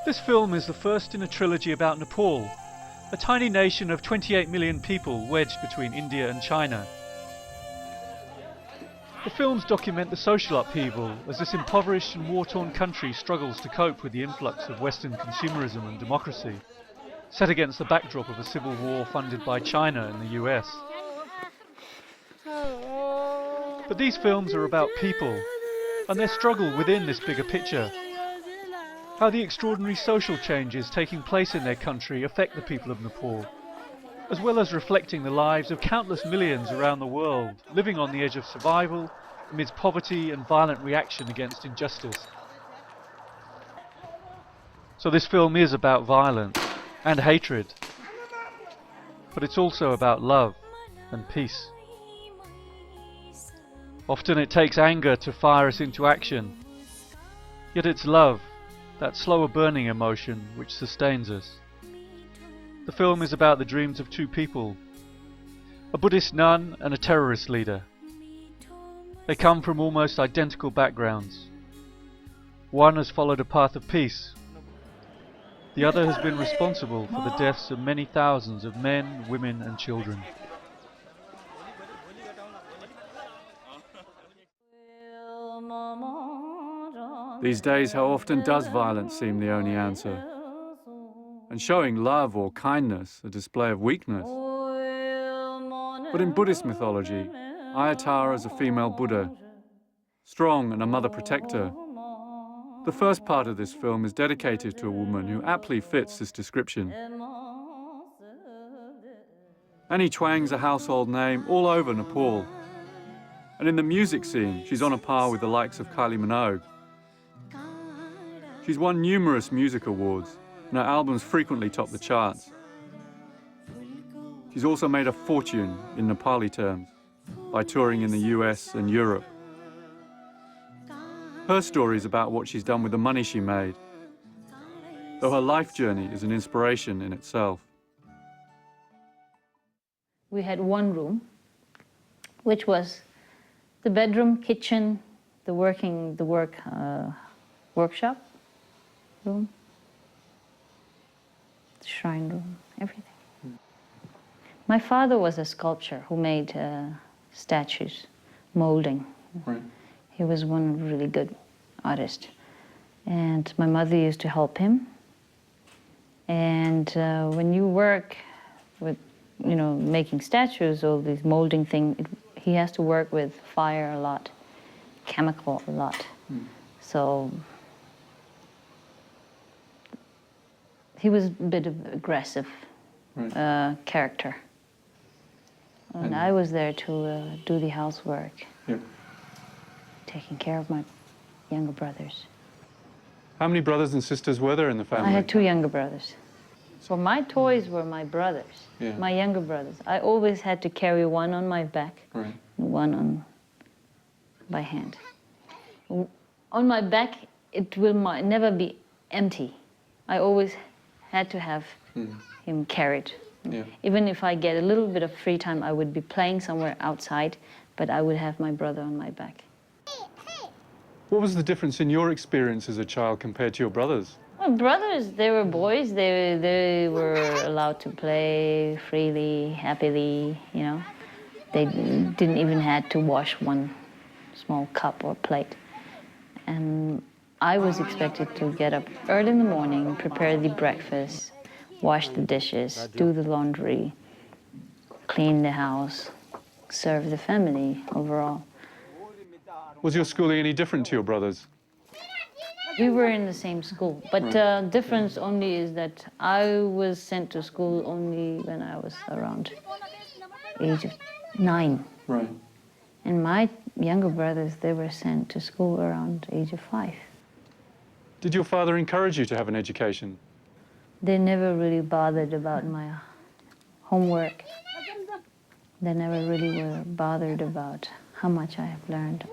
This film is the first in a trilogy about Nepal, a tiny nation of 28 million people wedged between India and China. The films document the social upheaval as this impoverished and war-torn country struggles to cope with the influx of Western consumerism and democracy, set against the backdrop of a civil war funded by China and the US. But these films are about people, and their struggle within this bigger picture. How the extraordinary social changes taking place in their country affect the people of Nepal, as well as reflecting the lives of countless millions around the world living on the edge of survival amidst poverty and violent reaction against injustice. So this film is about violence and hatred, but it's also about love and peace. Often it takes anger to fire us into action, yet it's love, that slower burning emotion, which sustains us. The film is about the dreams of two people, a Buddhist nun and a terrorist leader. They come from almost identical backgrounds. One has followed a path of peace. The other has been responsible for the deaths of many thousands of men, women and children. These days, how often does violence seem the only answer? And showing love or kindness a display of weakness? But in Buddhist mythology, Ayatara is a female Buddha, strong and a mother protector. The first part of this film is dedicated to a woman who aptly fits this description. Annie Chuang's a household name all over Nepal. And in the music scene, she's on a par with the likes of Kylie Minogue. She's won numerous music awards, and her albums frequently top the charts. She's also made a fortune in Nepali terms by touring in the US and Europe. Her story is about what she's done with the money she made, though her life journey is an inspiration in itself. We had one room, which was the bedroom, kitchen, the workshop room, the shrine room, everything. My father was a sculptor who made statues, molding. Right. He was one really good artist. And my mother used to help him. And when you work with, making statues, all these molding things, he has to work with fire a lot, chemical a lot. So he was a bit of aggressive character. And I was there to do the housework, taking care of my younger brothers. How many brothers and sisters were there in the family? I had two younger brothers. So my toys were my brothers, my younger brothers. I always had to carry one on my back, and one on by hand. On my back, it will never be empty. I always had to have him carried. Even if I get a little bit of free time, I would be playing somewhere outside, but I would have my brother on my back. What was the difference in your experience as a child compared to your brothers? My brothers, they were boys. They were allowed to play freely, happily, They didn't even have to wash one small cup or plate. And I was expected to get up early in the morning, prepare the breakfast, wash the dishes, do the laundry, clean the house, serve the family overall. Was your schooling any different to your brothers? We were in the same school, but difference only is that I was sent to school only when I was around age of 9. Right. And my younger brothers, they were sent to school around age of 5. Did your father encourage you to have an education? They never really bothered about my homework. They never really were bothered about how much I have learned.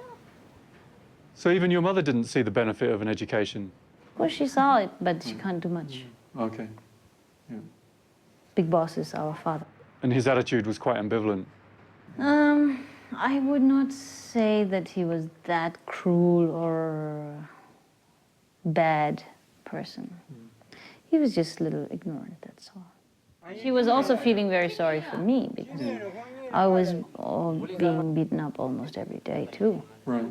So even your mother didn't see the benefit of an education? Well, she saw it, but she can't do much. Okay. Big boss is our father. And his attitude was quite ambivalent? I would not say that he was that cruel or bad person. He was just a little ignorant, that's all. She was also feeling very sorry for me because I was being beaten up almost every day too. Right.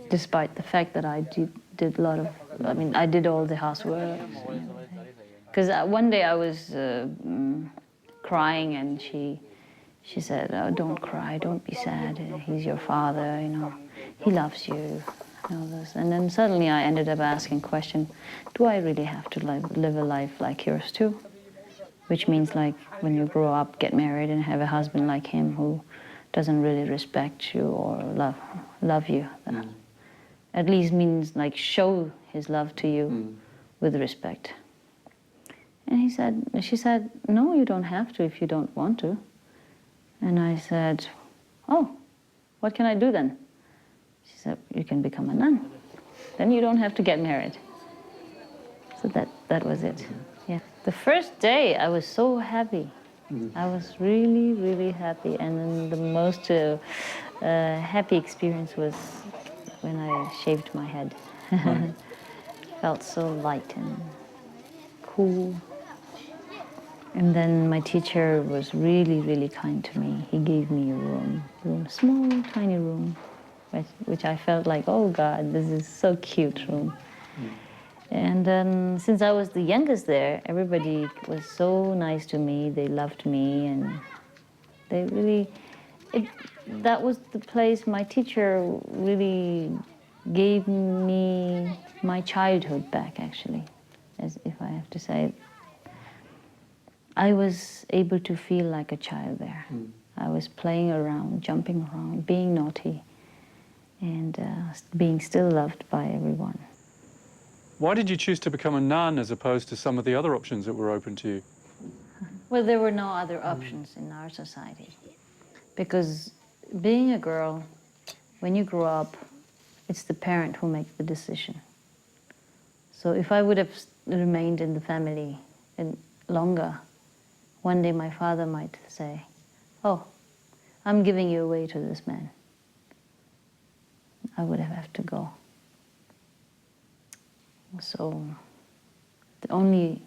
Despite the fact that I did a lot of, I did all the housework. Because one day I was crying and she said, "Oh, don't cry, don't be sad, he's your father, he loves you." And all this. And then suddenly I ended up asking the question, do I really have to live a life like yours too? Which means like when you grow up, get married and have a husband like him who doesn't really respect you or love you. At least means like show his love to you with respect. And she said, "No, you don't have to if you don't want to." And I said, "Oh, what can I do then?" She said, "You can become a nun. Then you don't have to get married." So that was it. Yeah. The first day I was so happy. I was really, really happy. And then the most happy experience was when I shaved my head. Felt so light and cool. And then my teacher was really, really kind to me. He gave me a room, small, tiny room, which I felt like, oh God, this is so cute room. And then since I was the youngest there, everybody was so nice to me. They loved me, and they really, that was the place my teacher really gave me my childhood back, actually, as if I have to say it. I was able to feel like a child there. I was playing around, jumping around, being naughty, and being still loved by everyone. Why did you choose to become a nun as opposed to some of the other options that were open to you? Well, there were no other options in our society. Because being a girl, when you grow up, it's the parent who makes the decision. So if I would have remained in the family longer, one day my father might say, "Oh, I'm giving you away to this man." I would have to go. So the only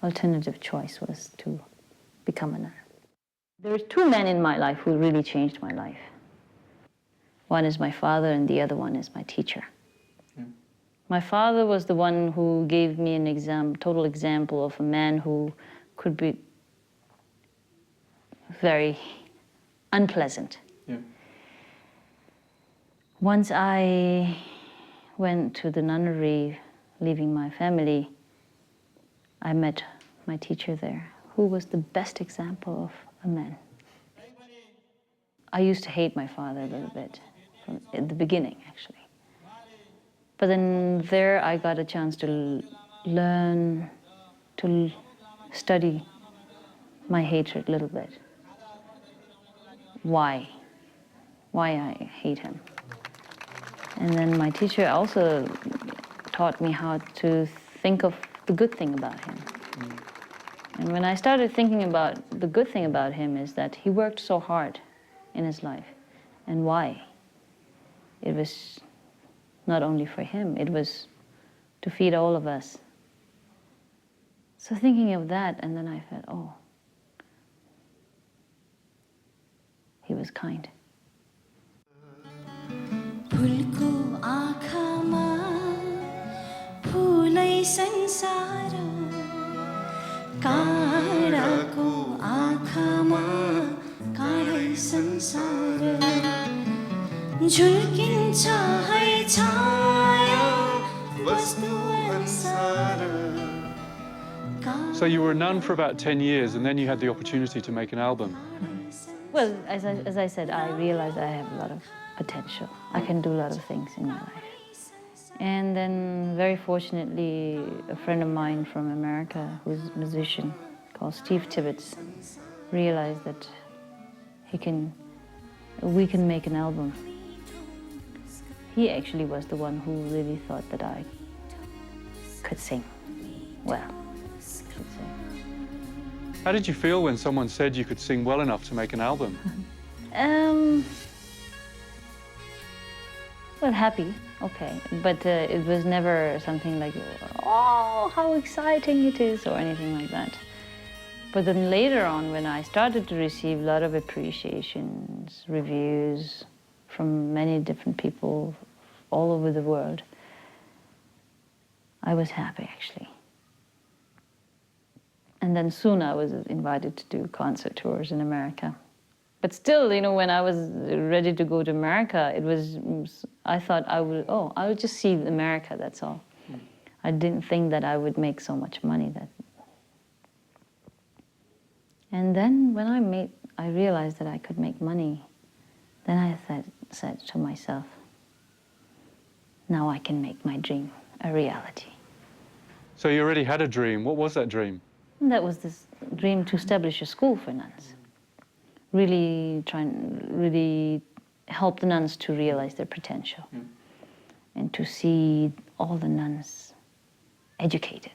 alternative choice was to become a nun. There's two men in my life who really changed my life. One is my father and the other one is my teacher. My father was the one who gave me an total example of a man who could be very unpleasant. Once I went to the nunnery, leaving my family, I met my teacher there, who was the best example of a man. I used to hate my father a little bit, in the beginning, actually. But then there I got a chance to learn, to study my hatred a little bit. Why I hate him. And then my teacher also taught me how to think of the good thing about him. And when I started thinking about the good thing about him is that he worked so hard in his life. And why? It was not only for him, it was to feed all of us. So thinking of that, and then I thought, oh, he was kind. So you were a nun for about 10 years and then you had the opportunity to make an album. Well, as I said, I realized I have a lot of potential. I can do a lot of things in my life. And then, very fortunately, a friend of mine from America, who's a musician, called Steve Tibbetts, realized that we can make an album. He actually was the one who really thought that I could sing well. How did you feel when someone said you could sing well enough to make an album? Well, happy. okay. But it was never something like, oh, how exciting it is, or anything like that. But then later on, when I started to receive a lot of appreciations, reviews from many different people all over the world, I was happy, actually. And then soon I was invited to do concert tours in America. But still, you know, when I was ready to go to America, I thought I would just see America, that's all. I didn't think that I would make so much money. And then when I realized that I could make money, then I said to myself, now I can make my dream a reality. So you already had a dream. What was that dream? And that was this dream to establish a school for nuns. Really help the nuns to realize their potential and to see all the nuns educated.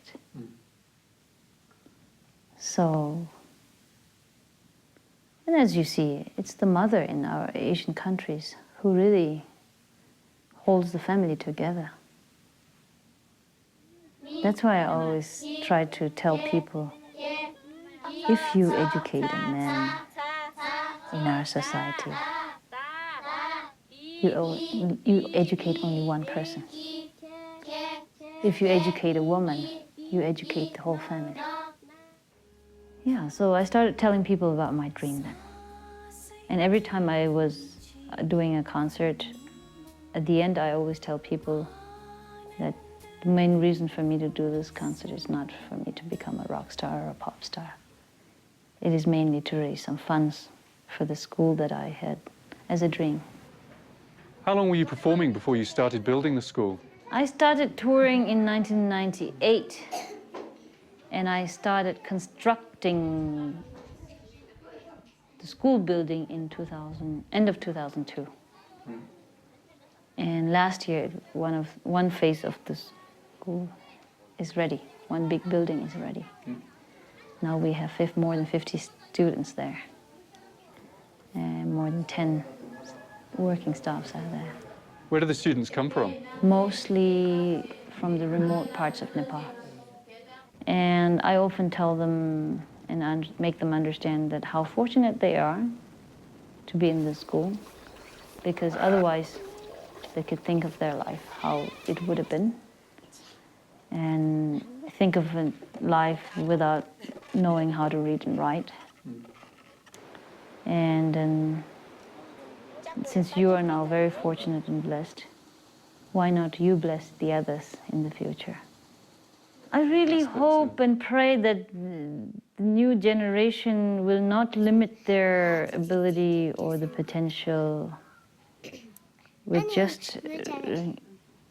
So, and as you see, it's the mother in our Asian countries who really holds the family together. That's why I always try to tell people, if you educate a man in our society, you educate only one person. If you educate a woman, you educate the whole family. Yeah, so I started telling people about my dream then. And every time I was doing a concert, at the end I always tell people that the main reason for me to do this concert is not for me to become a rock star or a pop star. It is mainly to raise some funds for the school that I had as a dream. How long were you performing before you started building the school? I started touring in 1998, and I started constructing the school building in end of 2002. And last year, one phase of the school is ready. One big building is ready. Now we have more than 50 students there, and more than 10 working staffs are there. Where do the students come from? Mostly from the remote parts of Nepal. And I often tell them and make them understand that how fortunate they are to be in this school, because otherwise they could think of their life, how it would have been, and think of a life without knowing how to read and write. And since you are now very fortunate and blessed, why not you bless the others in the future? I really hope and pray that the new generation will not limit their ability or the potential with just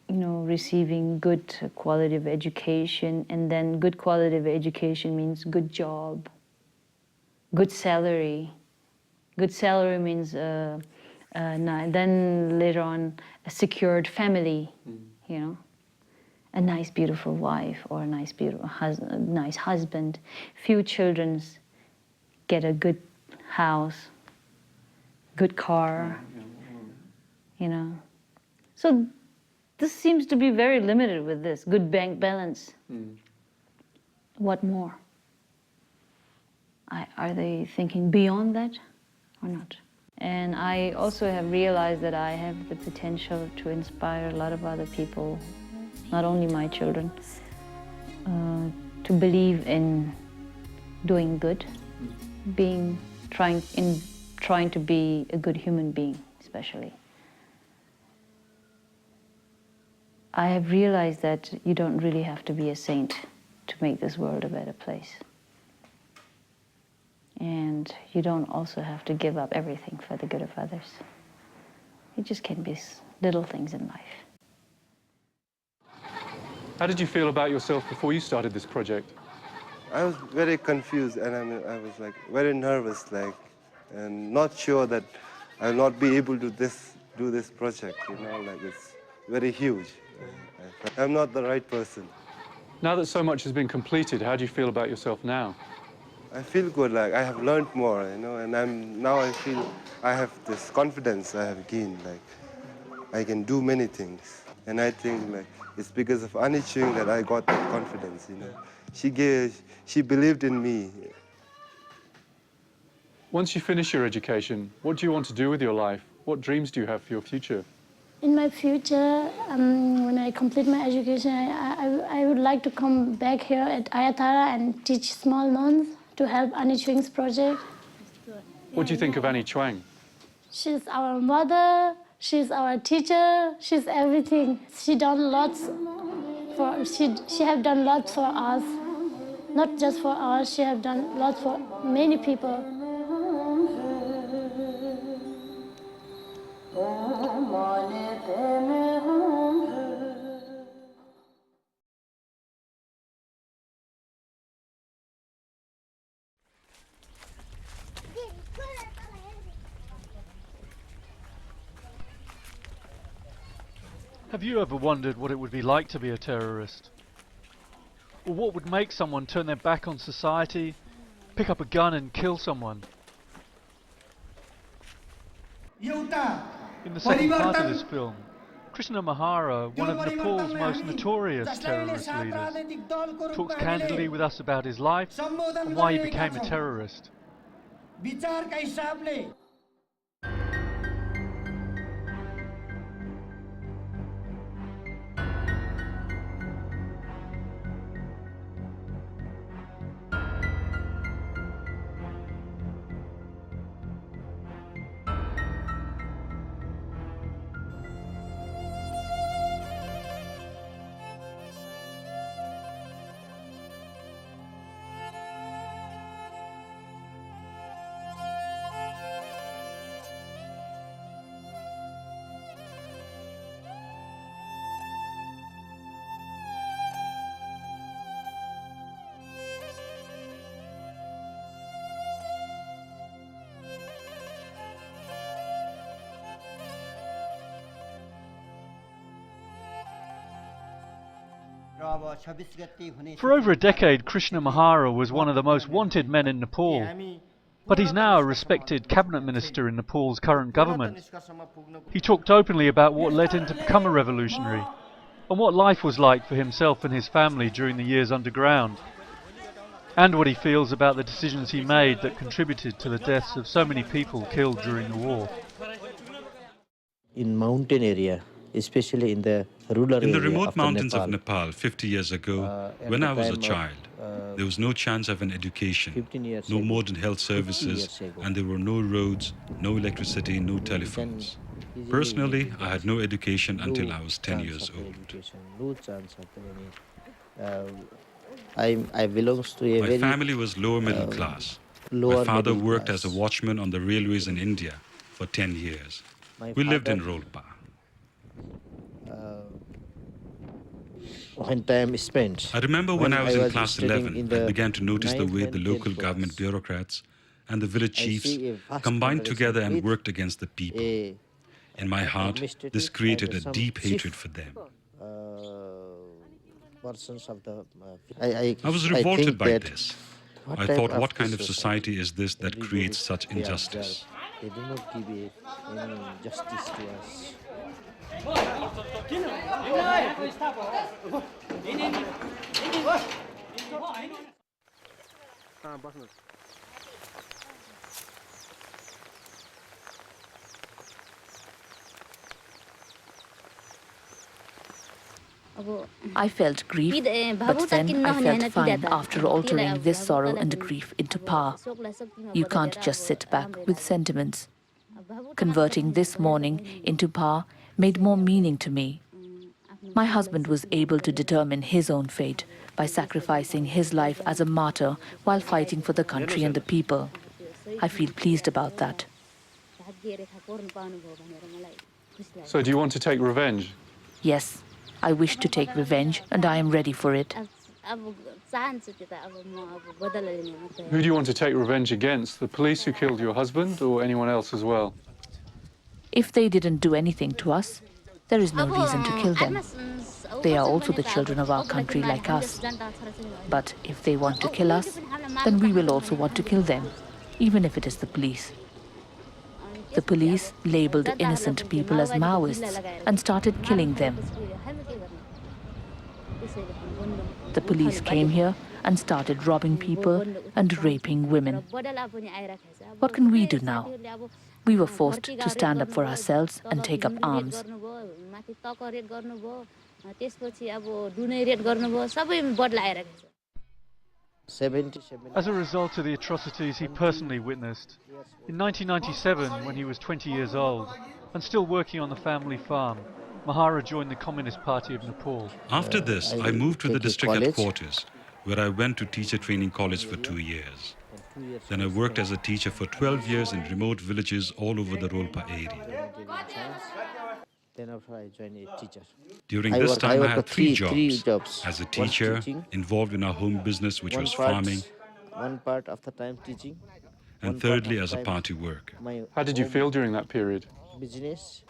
receiving good quality of education. And then good quality of education means good job, good salary. Good salary means then later on a secured family, a nice beautiful wife or a nice beautiful nice husband, few children, get a good house, good car, So this seems to be very limited with this, good bank balance. What more? Are they thinking beyond that or not? And I also have realized that I have the potential to inspire a lot of other people, not only my children, to believe in doing good, trying to be a good human being, especially. I have realized that you don't really have to be a saint to make this world a better place. And you don't also have to give up everything for the good of others. It just can be little things in life. How did you feel about yourself before you started this project? I was very confused, and I was like very nervous, and not sure that I'll not be able to do this project. It's very huge. I'm not the right person. Now that so much has been completed, how do you feel about yourself now? I feel good, I have learned more, and now I feel I have this confidence I have gained, I can do many things. And I think like it's because of Annie Chung that I got that confidence, you know. She believed in me. Once you finish your education, what do you want to do with your life? What dreams do you have for your future? In my future, when I complete my education, I would like to come back here at Ayatara and teach small nuns to help Annie Chung's project. What do you think of Annie Chuang? She's our mother, she's our teacher, she's everything. She have done lots for us. Not just for us, she have done lots for many people. Have you ever wondered what it would be like to be a terrorist? Or what would make someone turn their back on society, pick up a gun and kill someone? In the second part of this film, Krishna Mahara, one of Nepal's most notorious terrorist leaders, talks candidly with us about his life and why he became a terrorist. For over a decade, Krishna Mahara was one of the most wanted men in Nepal, but he's now a respected cabinet minister in Nepal's current government. He talked openly about what led him to become a revolutionary, and what life was like for himself and his family during the years underground, and what he feels about the decisions he made that contributed to the deaths of so many people killed during the war. In mountain area, especially in the rural area. In the remote of mountains Nepal, of Nepal 50 years ago, when I was a child, there was no chance of an education, no modern health services, and there were no roads, no electricity, no telephones. Personally, I had no education until I was 10 years old. No chance of any. I belongs to a My very family was lower middle class. lower My father middle worked class. as a watchman on the railways in India for 10 years. We lived in Rolpa. When time spent. I remember when I was in class studying 11, in I the began to notice the way the 9th and local 10th government class. bureaucrats and the village I chiefs see a vast combined comparison together and with worked against the people. a In my heart, administrative this created a and some deep chief, hatred for them. persons of the. I was I revolted think by that this. what I type thought, of what kind this of society is this that Everybody, creates such they are injustice? there. They do not give any justice to us. I felt grief, but then I felt fine after altering this sorrow and grief into power. You can't just sit back with sentiments. Converting this mourning into power made more meaning to me. My husband was able to determine his own fate by sacrificing his life as a martyr while fighting for the country and the people. I feel pleased about that. So do you want to take revenge? Yes, I wish to take revenge and I am ready for it. Who do you want to take revenge against? The police who killed your husband or anyone else as well? If they didn't do anything to us, there is no reason to kill them. They are also the children of our country like us. But if they want to kill us, then we will also want to kill them, even if it is the police. The police labeled innocent people as Maoists and started killing them. The police came here and started robbing people and raping women. What can we do now? We were forced to stand up for ourselves and take up arms. As a result of the atrocities he personally witnessed, in 1997, when he was 20 years old and still working on the family farm, Mahara joined the Communist Party of Nepal. After this, I moved to the district headquarters, where I went to teacher training college for 2 years. Then I worked as a teacher for 12 years in remote villages all over the Rolpa area. Then after I joined a teacher. During this time, I had three jobs. As a One teacher, teaching, involved in our home business, which was farming, one part of the time teaching, and thirdly, as a party worker. How did you feel during that period? Business.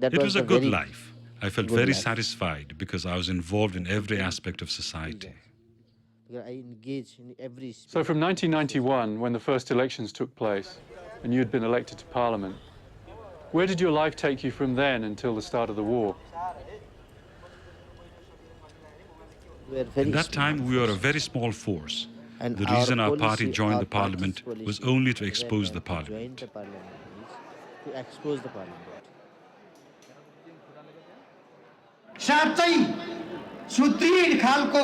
It was a good life. I felt very satisfied because I was involved in every aspect of society. I engaged in every. So from 1991, when the first elections took place, and you'd been elected to Parliament, where did your life take you from then until the start of the war? At that time, we were a very small force. The reason our party joined the Parliament was only to expose the Parliament. साँच्चै सुदृढ खालको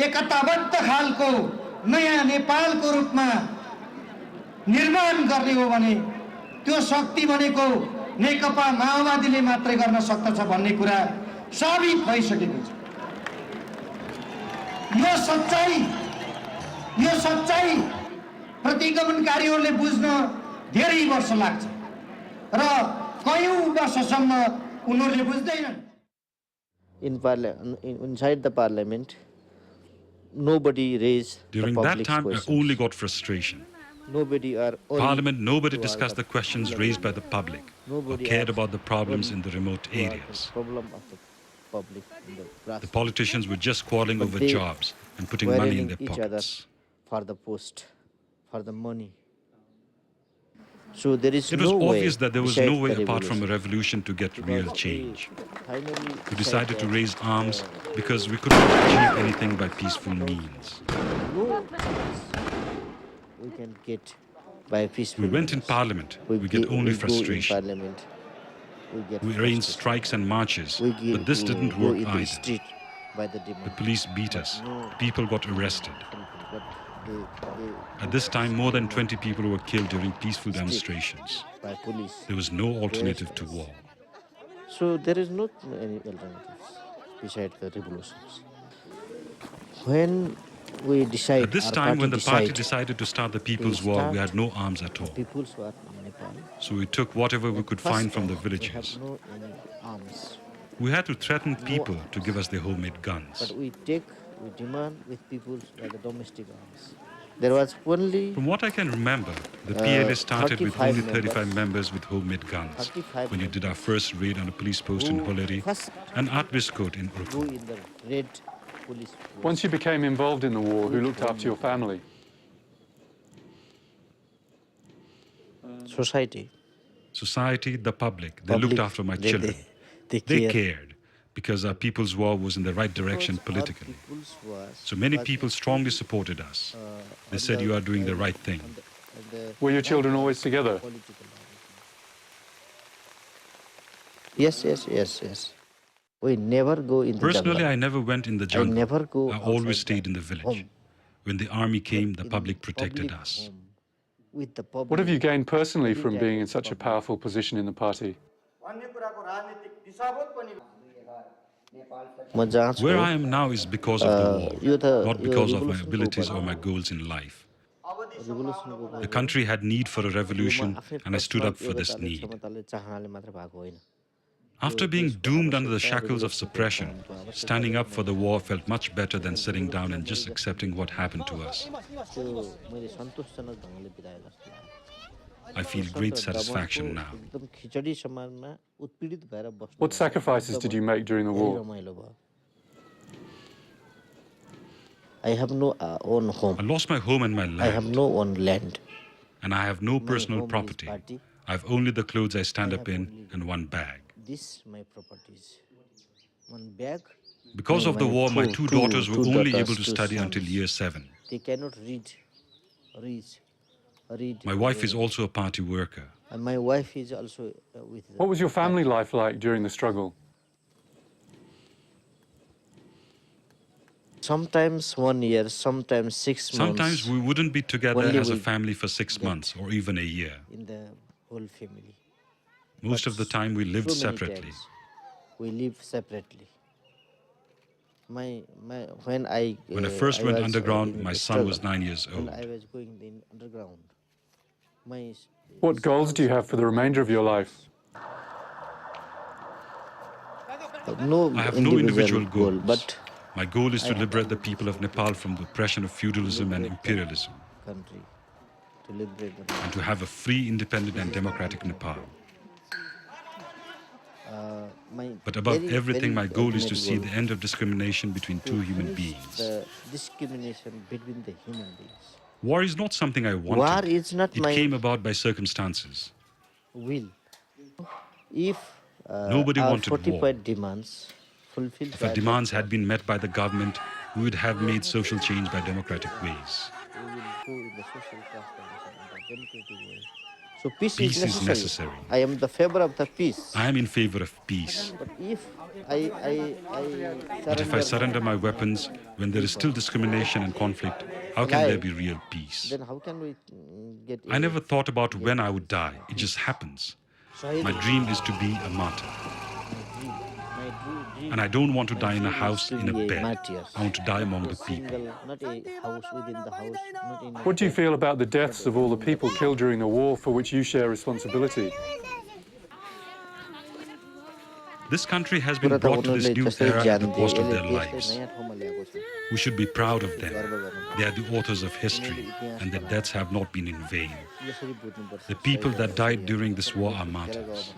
एकताबद्ध खालको नयाँ नेपालको रूपमा निर्माण गर्ने हो भने त्यो शक्ति भनेको नेकपा माओवादीले मात्रै गर्न सक्दछ भन्ने कुरा साबित भइसकेको छ। यो सच्चाइ प्रतिगमनकारीहरूले बुझ्न धेरै वर्ष लाग्छ र कयौं वर्षसम्म उनीहरूले बुझ्दैनन्। Inside the parliament, nobody raised During the that time, questions. I only got frustration. Nobody discussed the questions raised by the public or cared about the problems in the remote areas. The politicians were just quarreling over jobs and putting money in their pockets. For the post, for the money. So there is It was obvious that there was no way apart from a revolution to get real change. We decided to raise arms because we could not achieve anything by peaceful means. We can get by peaceful We went in parliament, we get only frustration. We arranged strikes and marches, but this didn't work either. The police beat us, people got arrested. At this time, more than 20 people were killed during peaceful demonstrations. There was no alternative to war. So there is not any alternatives besides the revolutions. When we decide, at this time, when the party decided to start the People's War, we had no arms at all. People's War in Nepal. So we took whatever we could find from the villages. No any arms. We had to threaten people to give us their homemade guns. But we demand with people like the domestic arms. There was only... From what I can remember, the PLA started with only 35 members with homemade guns when you did our first raid on a police post in Holeri and Artbiscote in Urku. Once you became involved in the war, who looked after your family? Society. Society, the public, they looked after my children. They cared because our People's War was in the right direction politically. So many people strongly supported us. They said you are doing the right thing. Were your children always together? Yes. We never go in the Personally, jungle. I never went in the jungle. I never go. I always stayed in the village. When the army came, the public protected us. With the public. What have you gained personally from being in such a powerful position in the party? Where I am now is because of the war, not because of my abilities or my goals in life. The country had need for a revolution, and I stood up for this need. After being doomed under the shackles of suppression, standing up for the war felt much better than sitting down and just accepting what happened to us. I feel great satisfaction now. What sacrifices did you make during the war? I have no own home. I lost my home and my land. I have no own land. and I have no My personal home is property. party. I have only the clothes I stand I up have in only and one bag. This my properties. One bag. Because of the war, my two daughters were two only daughters, able to two study sons. until year 7. They cannot read. My wife is very also a party worker. And my wife is also with. What was your family life like during the struggle? Sometimes 1 year, sometimes 6 months. Sometimes we wouldn't be together Only as a we family for 6 months or even a year. in the whole family. Most of the time we lived So many separately. times we live separately. When I First went was, underground, in my the son was struggle, 9 years old. When I was going in underground, my What goals do you have for the remainder of your life? no I have no individual goal, goals. but My goal is to I liberate the people of Nepal from the oppression of feudalism and imperialism, country to liberate them. and to have a free, independent and democratic Nepal. But above everything, my goal is to see the end of discrimination between two human beings. The discrimination between the human beings. War is not something I wanted. War is not it my came about by circumstances. will. If Nobody our wanted war. 45 demands fulfilled, If our demands had been met by the government, we would have made social change by democratic ways. we will go in the social transformation in the democratic way. So peace Peace is is necessary. necessary. I am the favor of the peace. I am in favor of peace. But if I But if I surrender my weapons, when there is still discrimination and conflict, how can there be real peace? then how can we get? I never thought about when I would die. It just happens. My dream is to be a martyr. And I don't want to die in a house, in a bed. I want to die among the people. Not a house within the house. Not in What do you feel about the deaths of all the people killed during the war for which you share responsibility? This country has been brought to this new era at the cost of their lives. We should be proud of them. They are the authors of history, and their deaths have not been in vain. The people that died during this war are martyrs.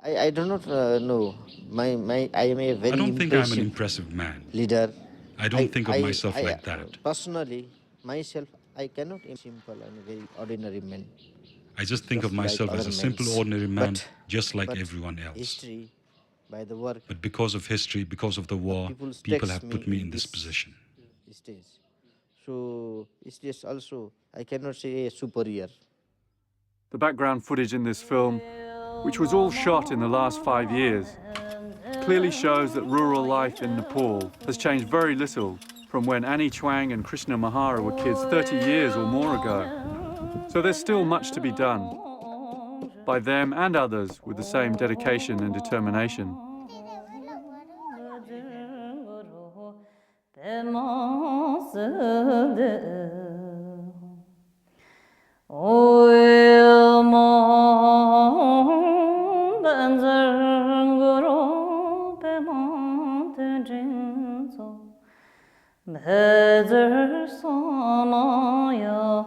I do not know. I am a very I don't think I'm an impressive impressive man. leader. I don't think of myself like that. Personally, myself, I cannot be simple and very ordinary man. I just think of Just like myself as other a simple, men. ordinary man, But- just like but everyone else. History, by the work, But because of history, because of the war, people have put me in this position. stage. So it is also, I cannot say a superior. The background footage in this film, which was all shot in the last 5 years, clearly shows that rural life in Nepal has changed very little from when Annie Chuang and Krishna Mahara were kids 30 years or more ago. So there's still much to be done by them and others with the same dedication and determination. Bhadar Samaya